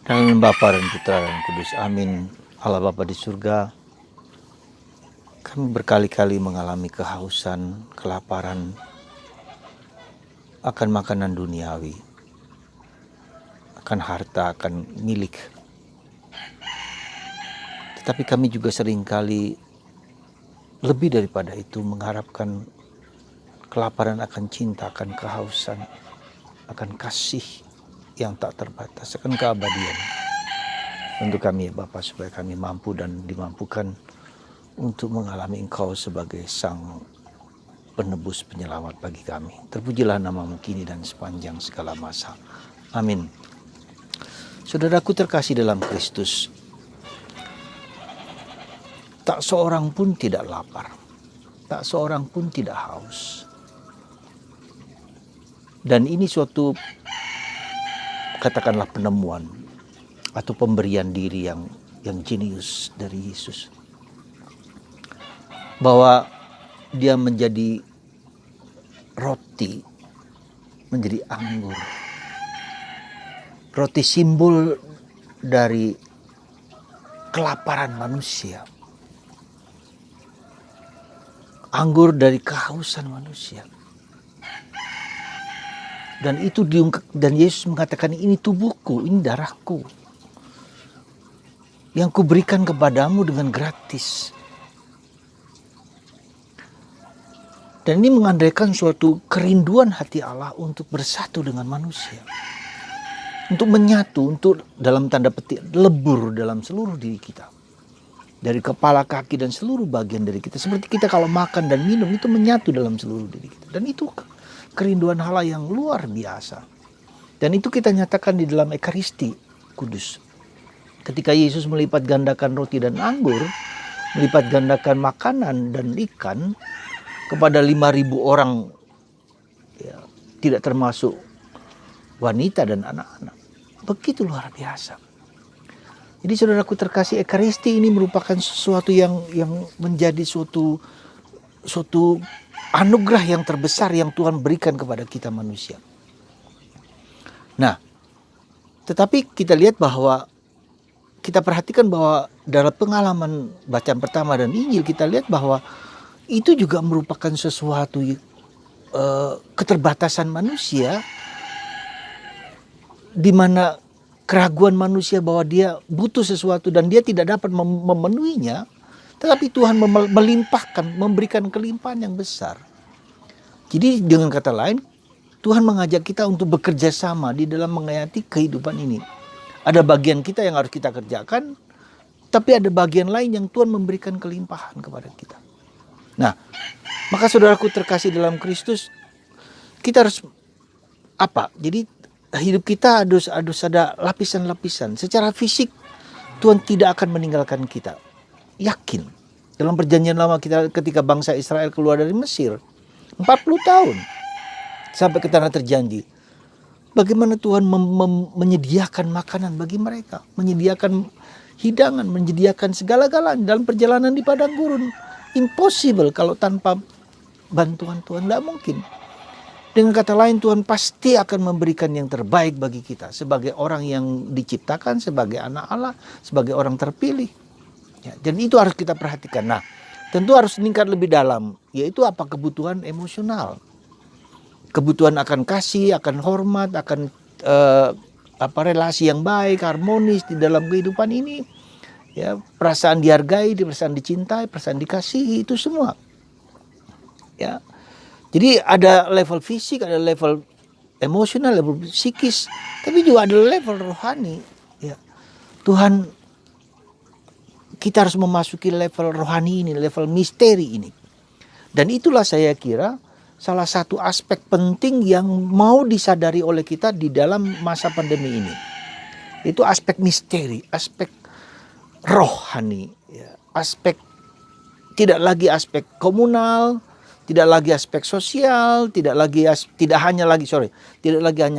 Dalam nama Bapa dan Putra dan Kudus. Amin. Allah Bapa di surga, kami berkali-kali mengalami kehausan, kelaparan akan makanan duniawi, akan harta, akan milik. Tetapi kami juga seringkali lebih daripada itu mengharapkan kelaparan akan cinta, akan kehausan, akan kasih yang tak terbatas, akan keabadian. Untuk kami ya Bapa, supaya kami mampu dan dimampukan untuk mengalami Engkau sebagai Sang Penebus Penyelamat bagi kami. Terpujilah namamu kini dan sepanjang segala masa. Amin. Saudaraku terkasih dalam Kristus, tak seorang pun tidak lapar, tak seorang pun tidak haus. Dan ini suatu, katakanlah, penemuan atau pemberian diri yang jenius dari Yesus. Bahwa dia menjadi roti, menjadi anggur. Roti simbol dari kelaparan manusia. Anggur dari kehausan manusia. Dan itu dan Yesus mengatakan, ini tubuhku, ini darahku, yang kuberikan kepadamu dengan gratis. Dan ini mengandaikan suatu kerinduan hati Allah untuk bersatu dengan manusia. Untuk menyatu, untuk dalam tanda petik lebur dalam seluruh diri kita. Dari kepala, kaki, dan seluruh bagian dari kita. Seperti kita kalau makan dan minum itu menyatu dalam seluruh diri kita. Dan itu kerinduan Allah yang luar biasa. Dan itu kita nyatakan di dalam Ekaristi Kudus. Ketika Yesus melipat gandakan roti dan anggur, melipat gandakan makanan dan ikan kepada 5.000 orang, ya, tidak termasuk wanita dan anak-anak. Begitu luar biasa. Jadi saudaraku terkasih, Ekaristi ini merupakan sesuatu yang menjadi suatu anugerah yang terbesar yang Tuhan berikan kepada kita manusia. Nah, tetapi kita lihat bahwa, kita perhatikan bahwa dalam pengalaman bacaan pertama dan Injil, kita lihat bahwa itu juga merupakan sesuatu keterbatasan manusia, di mana keraguan manusia bahwa dia butuh sesuatu dan dia tidak dapat memenuhinya. Tetapi Tuhan melimpahkan, memberikan kelimpahan yang besar. Jadi dengan kata lain, Tuhan mengajak kita untuk bekerja sama di dalam menghayati kehidupan ini. Ada bagian kita yang harus kita kerjakan, tapi ada bagian lain yang Tuhan memberikan kelimpahan kepada kita. Nah, maka saudaraku terkasih dalam Kristus, kita harus apa? Jadi hidup kita harus ada lapisan-lapisan. Secara fisik, Tuhan tidak akan meninggalkan kita. Yakin. Dalam perjanjian lama kita, ketika bangsa Israel keluar dari Mesir 40 tahun sampai ke tanah terjanji, bagaimana Tuhan menyediakan makanan bagi mereka, menyediakan hidangan, menyediakan segala-galanya dalam perjalanan di padang gurun. Impossible kalau tanpa bantuan Tuhan, tidak mungkin. Dengan kata lain, Tuhan pasti akan memberikan yang terbaik bagi kita sebagai orang yang diciptakan, sebagai anak Allah, sebagai orang terpilih. Ya, dan itu harus kita perhatikan. Nah, tentu harus meningkat lebih dalam, yaitu apa? Kebutuhan emosional. Kebutuhan akan kasih, akan hormat, akan relasi yang baik, harmonis di dalam kehidupan ini. Ya, perasaan dihargai, perasaan dicintai, perasaan dikasihi, itu semua. Ya. Jadi ada level fisik, ada level emosional, level psikis, tapi juga ada level rohani. Ya. Tuhan, kita harus memasuki level rohani ini, level misteri ini. Dan itulah saya kira salah satu aspek penting yang mau disadari oleh kita di dalam masa pandemi ini. Itu aspek misteri, aspek rohani, ya. Aspek, tidak lagi aspek komunal, tidak lagi aspek sosial, tidak hanya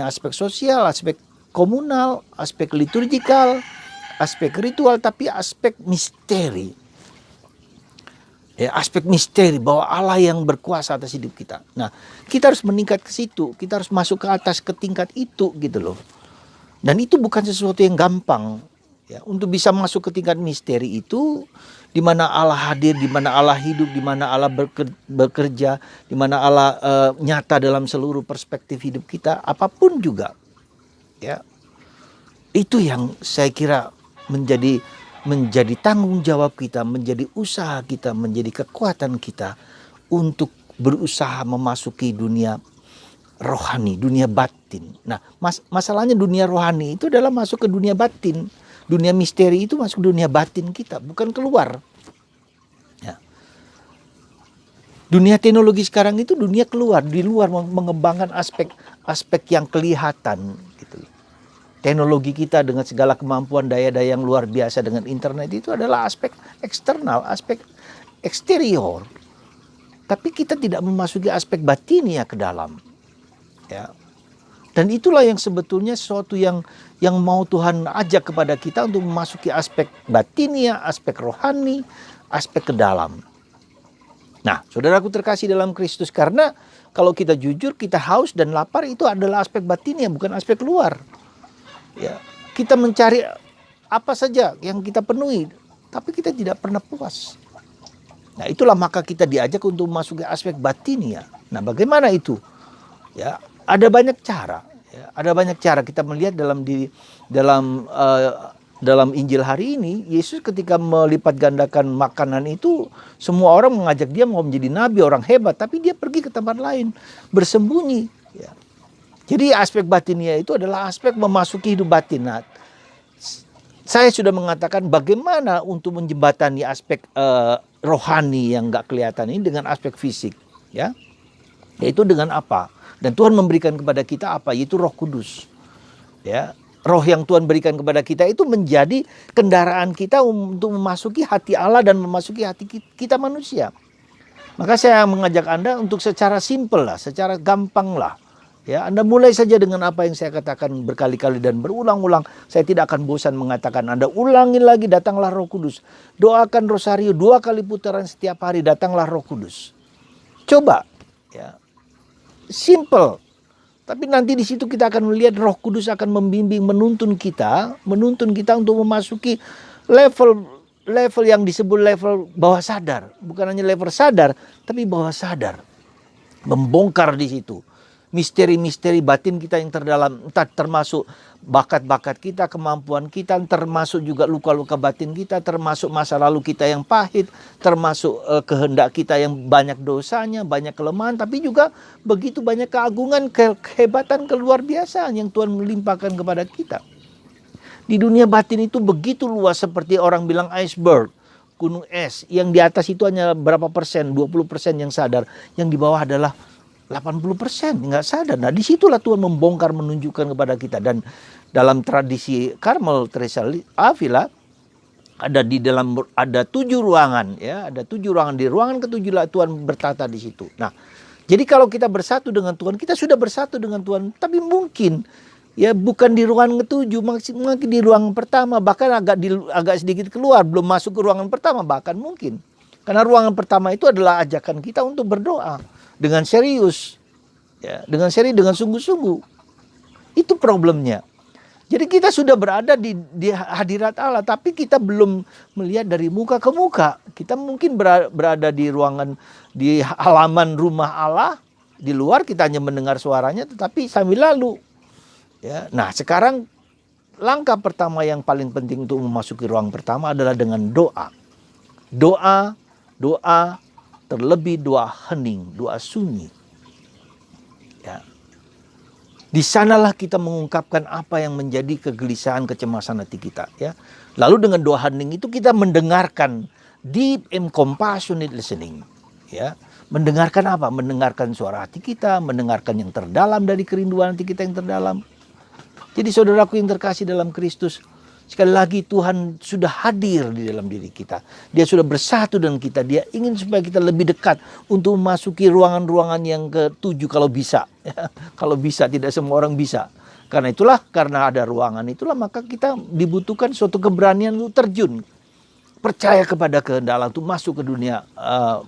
aspek sosial, aspek komunal, aspek liturgikal, aspek ritual, tapi aspek misteri. Ya, aspek misteri bahwa Allah yang berkuasa atas hidup kita. Nah, kita harus meningkat ke situ, kita harus masuk ke atas, ke tingkat itu gitu loh. Dan itu bukan sesuatu yang gampang. Ya, untuk bisa masuk ke tingkat misteri itu, di mana Allah hadir, di mana Allah hidup, di mana Allah bekerja, di mana Allah nyata dalam seluruh perspektif hidup kita, apapun juga. Ya, itu yang saya kira menjadi tanggung jawab kita, menjadi usaha kita, menjadi kekuatan kita untuk berusaha memasuki dunia rohani, dunia batin. Nah, masalahnya dunia rohani itu adalah masuk ke dunia batin. Dunia misteri itu masuk ke dunia batin kita, bukan keluar. Ya. Dunia teknologi sekarang itu dunia keluar, di luar mengembangkan aspek yang kelihatan. Gitu. Teknologi kita dengan segala kemampuan daya-daya yang luar biasa dengan internet itu adalah aspek eksternal, aspek eksterior. Tapi kita tidak memasuki aspek batinia ke dalam. Ya. Dan itulah yang sebetulnya sesuatu yang mau Tuhan ajak kepada kita untuk memasuki aspek batinia, aspek rohani, aspek ke dalam. Nah, saudaraku terkasih dalam Kristus, karena kalau kita jujur, kita haus dan lapar itu adalah aspek batinia, bukan aspek luar. Ya, kita mencari apa saja yang kita penuhi, tapi kita tidak pernah puas. Nah, itulah maka kita diajak untuk memasuki aspek batinia. Nah, bagaimana itu? Ya, ada banyak cara. Ya, ada banyak cara kita melihat dalam Injil hari ini. Yesus ketika melipat gandakan makanan itu, semua orang mengajak dia mau menjadi nabi, orang hebat, tapi dia pergi ke tempat lain bersembunyi. Ya. Jadi aspek batinia itu adalah aspek memasuki hidup batin. Nah, saya sudah mengatakan bagaimana untuk menjembatani aspek rohani yang nggak kelihatan ini dengan aspek fisik, ya, yaitu dengan apa? Dan Tuhan memberikan kepada kita apa? Yaitu Roh Kudus. Ya, roh yang Tuhan berikan kepada kita itu menjadi kendaraan kita untuk memasuki hati Allah dan memasuki hati kita manusia. Maka saya mengajak Anda untuk secara simpel lah, secara gampang lah. Ya, Anda mulai saja dengan apa yang saya katakan berkali-kali dan berulang-ulang. Saya tidak akan bosan mengatakan, Anda ulangi lagi, datanglah Roh Kudus. Doakan rosario 2 kali putaran setiap hari, datanglah Roh Kudus. Coba, ya. Simple. Tapi nanti di situ kita akan melihat Roh Kudus akan membimbing, menuntun kita untuk memasuki level yang disebut level bawah sadar. Bukan hanya level sadar, tapi bawah sadar. Membongkar di situ misteri-misteri batin kita yang terdalam, entah termasuk bakat-bakat kita, kemampuan kita, termasuk juga luka-luka batin kita, termasuk masa lalu kita yang pahit, termasuk kehendak kita yang banyak dosanya, banyak kelemahan, tapi juga begitu banyak keagungan, kehebatan, keluar biasaan yang Tuhan melimpahkan kepada kita. Di dunia batin itu begitu luas, seperti orang bilang iceberg, gunung es, yang di atas itu hanya berapa persen, 20% yang sadar, yang di bawah adalah 80% nggak sadar. Nah, disitulah Tuhan membongkar, menunjukkan kepada kita. Dan dalam tradisi Karmel Teresa Avila ada 7 ruangan, ya, ada 7 ruangan. Di ruangan ke-7 lah Tuhan bertata di situ. Nah, jadi kalau kita bersatu dengan Tuhan, kita sudah bersatu dengan Tuhan, tapi mungkin ya bukan di ruangan ke-7, mungkin di ruangan pertama, bahkan agak sedikit keluar, belum masuk ke ruangan pertama, bahkan mungkin. Karena ruangan pertama itu adalah ajakan kita untuk berdoa dengan serius, ya, dengan sungguh-sungguh. Itu problemnya. Jadi kita sudah berada di hadirat Allah, tapi kita belum melihat dari muka ke muka. Kita mungkin berada di ruangan, di halaman rumah Allah, di luar kita hanya mendengar suaranya, tetapi sambil lalu. Ya, nah sekarang langkah pertama yang paling penting untuk memasuki ruang pertama adalah dengan doa. Doa, terlebih doa hening, doa sunyi. Ya. Di sanalah kita mengungkapkan apa yang menjadi kegelisahan, kecemasan hati kita. Ya. Lalu dengan doa hening itu kita mendengarkan, deep and compassionate listening. Ya. Mendengarkan apa? Mendengarkan suara hati kita, mendengarkan yang terdalam dari kerinduan hati kita yang terdalam. Jadi saudaraku yang terkasih dalam Kristus, sekali lagi Tuhan sudah hadir di dalam diri kita. Dia sudah bersatu dengan kita. Dia ingin supaya kita lebih dekat untuk memasuki ruangan-ruangan yang ke-7 kalau bisa. Ya, kalau bisa, tidak semua orang bisa. Karena ada ruangan itulah maka kita dibutuhkan suatu keberanian untuk terjun. Percaya kepada kehendak Allah untuk masuk ke dunia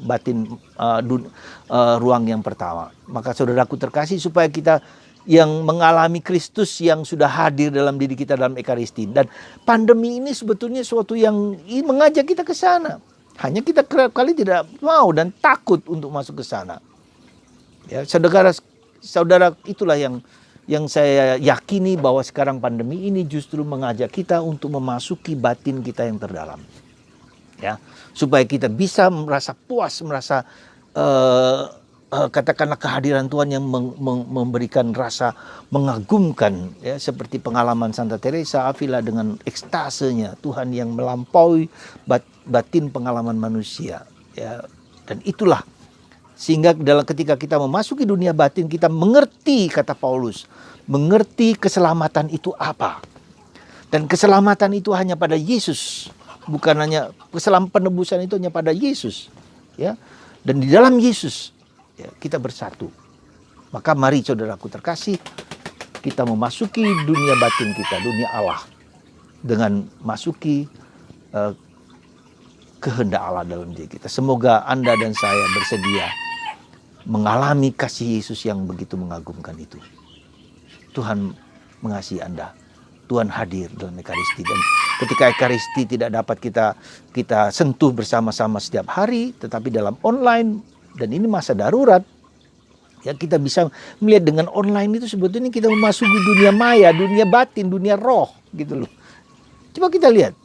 batin, ruang yang pertama. Maka saudaraku terkasih supaya kita yang mengalami Kristus yang sudah hadir dalam diri kita dalam Ekaristi. Dan pandemi ini sebetulnya suatu yang mengajak kita ke sana. Hanya kita kerap kali tidak mau dan takut untuk masuk ke sana. Ya, saudara, itulah yang saya yakini bahwa sekarang pandemi ini justru mengajak kita untuk memasuki batin kita yang terdalam. Ya, supaya kita bisa merasa puas, merasa katakanlah kehadiran Tuhan yang memberikan rasa mengagumkan, ya, seperti pengalaman Santa Teresa Avila dengan ekstasenya Tuhan yang melampaui batin pengalaman manusia, ya. Dan itulah sehingga ketika kita memasuki dunia batin, kita mengerti, kata Paulus, mengerti keselamatan itu apa. Dan keselamatan itu hanya pada Yesus, bukan hanya penebusan itu hanya pada Yesus, ya. Dan di dalam Yesus, ya, kita bersatu. Maka mari saudaraku terkasih, kita memasuki dunia batin kita, dunia Allah, dengan masuki kehendak Allah dalam diri kita. Semoga Anda dan saya bersedia mengalami kasih Yesus yang begitu mengagumkan itu. Tuhan mengasihi Anda. Tuhan hadir dalam Ekaristi. Dan ketika Ekaristi tidak dapat kita sentuh bersama-sama setiap hari, tetapi dalam online, dan ini masa darurat, ya, kita bisa melihat dengan online itu sebetulnya kita memasuki dunia maya, dunia batin, dunia roh, gitu loh. Coba kita lihat.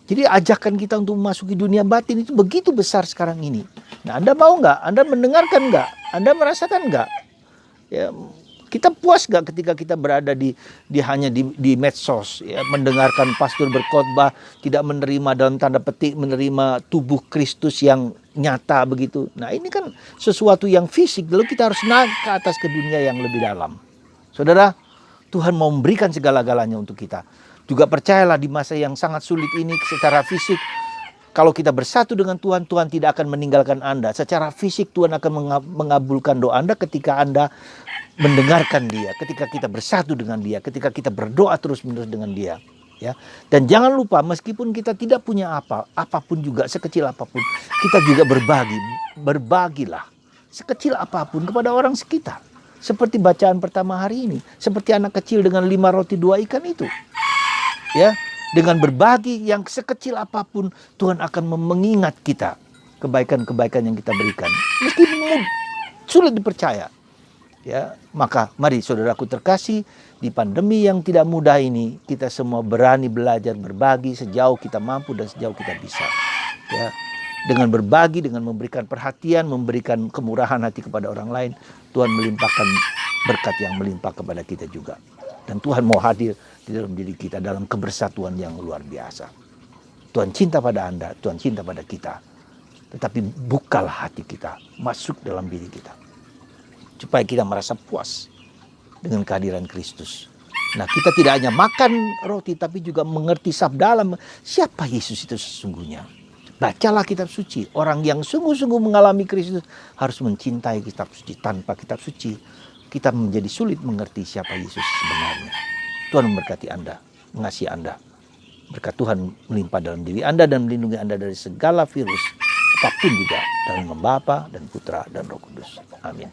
Jadi ajakan kita untuk memasuki dunia batin itu begitu besar sekarang ini. Nah, Anda mau nggak? Anda mendengarkan nggak? Anda merasakan nggak? Ya, kita puas nggak ketika kita berada hanya di medsos, ya, mendengarkan pastor berkhotbah, tidak menerima dalam tanda petik menerima tubuh Kristus yang nyata begitu. Nah, ini kan sesuatu yang fisik, lalu kita harus naik ke atas ke dunia yang lebih dalam. Saudara, Tuhan mau memberikan segala-galanya untuk kita. Juga percayalah di masa yang sangat sulit ini secara fisik, kalau kita bersatu dengan Tuhan, Tuhan tidak akan meninggalkan Anda. Secara fisik Tuhan akan mengabulkan doa Anda ketika Anda mendengarkan Dia, ketika kita bersatu dengan Dia, ketika kita berdoa terus-menerus dengan Dia. Ya. Dan jangan lupa, meskipun kita tidak punya apapun juga, sekecil apapun, kita juga berbagi. Berbagilah sekecil apapun kepada orang sekitar. Seperti bacaan pertama hari ini, seperti anak kecil dengan 5 roti 2 ikan itu. Ya, dengan berbagi yang sekecil apapun, Tuhan akan mengingat kita kebaikan-kebaikan yang kita berikan. Meskipun sulit dipercaya. Ya, maka mari saudaraku terkasih, di pandemi yang tidak mudah ini, kita semua berani belajar berbagi sejauh kita mampu dan sejauh kita bisa. Ya, dengan berbagi, dengan memberikan perhatian, memberikan kemurahan hati kepada orang lain, Tuhan melimpahkan berkat yang melimpah kepada kita juga. Dan Tuhan mau hadir di dalam diri kita dalam kebersatuan yang luar biasa. Tuhan cinta pada Anda, Tuhan cinta pada kita. Tetapi bukalah hati kita, masuk dalam diri kita. Supaya kita merasa puas dengan kehadiran Kristus. Nah, kita tidak hanya makan roti, tapi juga mengerti sabda Allah. Siapa Yesus itu sesungguhnya? Bacalah kitab suci. Orang yang sungguh-sungguh mengalami Kristus harus mencintai kitab suci. Tanpa kitab suci, kita menjadi sulit mengerti siapa Yesus sebenarnya. Tuhan memberkati Anda, mengasihi Anda. Berkat Tuhan melimpah dalam diri Anda dan melindungi Anda dari segala virus, apapun juga, dalam nama Bapa dan Putra dan Roh Kudus. Amin.